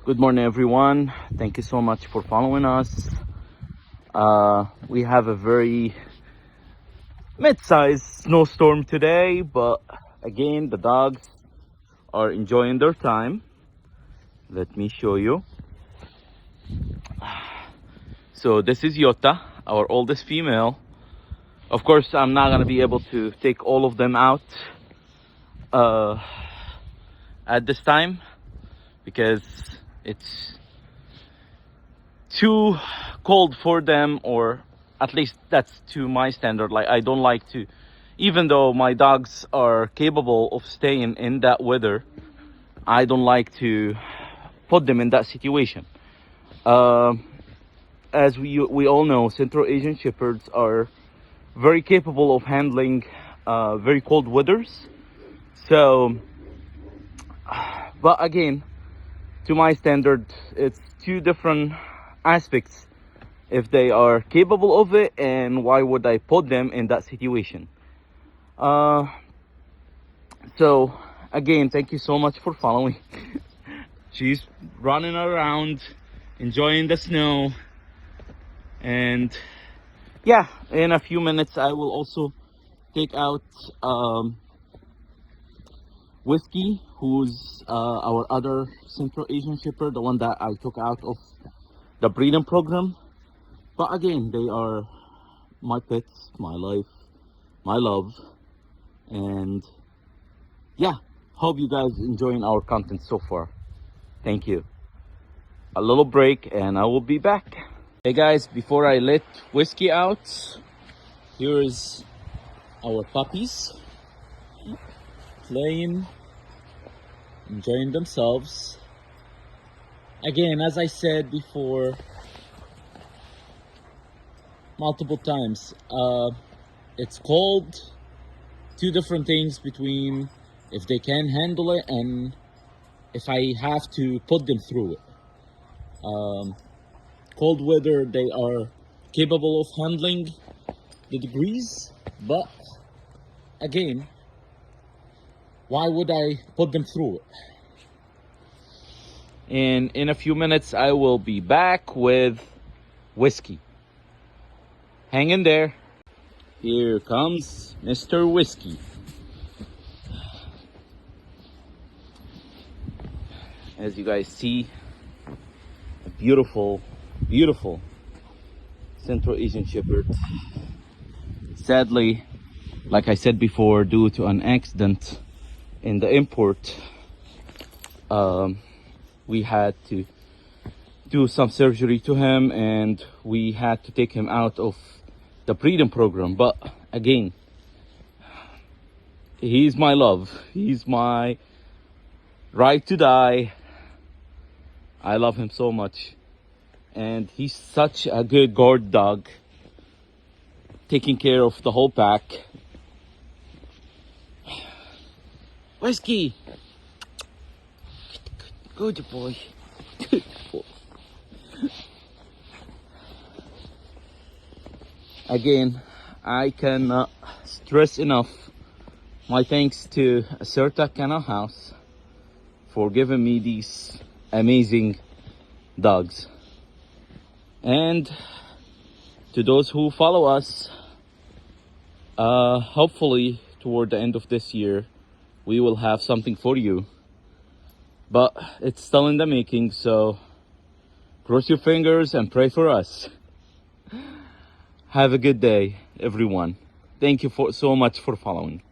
Good morning, everyone. Thank you so much for following us. We have a very mid-sized snowstorm today, but again, the dogs are enjoying their time. Let me show you. So this is Yota, our oldest female. Of course, I'm not gonna be able to take all of them out at this time because it's too cold for them, or at least that's to my standard. Like, I don't like to, even though my dogs are capable of staying in that weather, I don't like to put them in that situation. As we all know, Central Asian Shepherds are very capable of handling very cold weathers. So, but again, to my standard, it's two different aspects. If they are capable of it, and why would I put them in that situation? So again, thank you so much for following. She's running around, enjoying the snow, and yeah, in a few minutes I will also take out Whiskey, who's our other Central Asian Shepherd, the one that I took out of the breeding program. But again, they are my pets, my life, my love, and yeah, hope you guys enjoying our content so far. Thank you. A little break and I will be back. Hey guys, before I let Whiskey out, here's our puppies playing, enjoying themselves. Again, as I said before multiple times, it's cold. Two different things between if they can handle it and if I have to put them through it. Cold weather, they are capable of handling the degrees, but again, why would I put them through it? And in a few minutes I will be back with Whiskey. Hang in there. Here comes Mr. Whiskey. As you guys see, a beautiful Central Asian Shepherd. Sadly, like I said before, due to an accident in the import, we had to do some surgery to him and we had to take him out of the breeding program. But again, he's my love, he's my right to die. I love him so much, and he's such a good guard dog, taking care of the whole pack. Whiskey, good boy. Good boy. Again, I cannot stress enough my thanks to Acerta Kennel House for giving me these amazing dogs, and to those who follow us, hopefully toward the end of this year we will have something for you, but it's still in the making, so cross your fingers and pray for us. Have a good day, everyone. Thank you so much for following.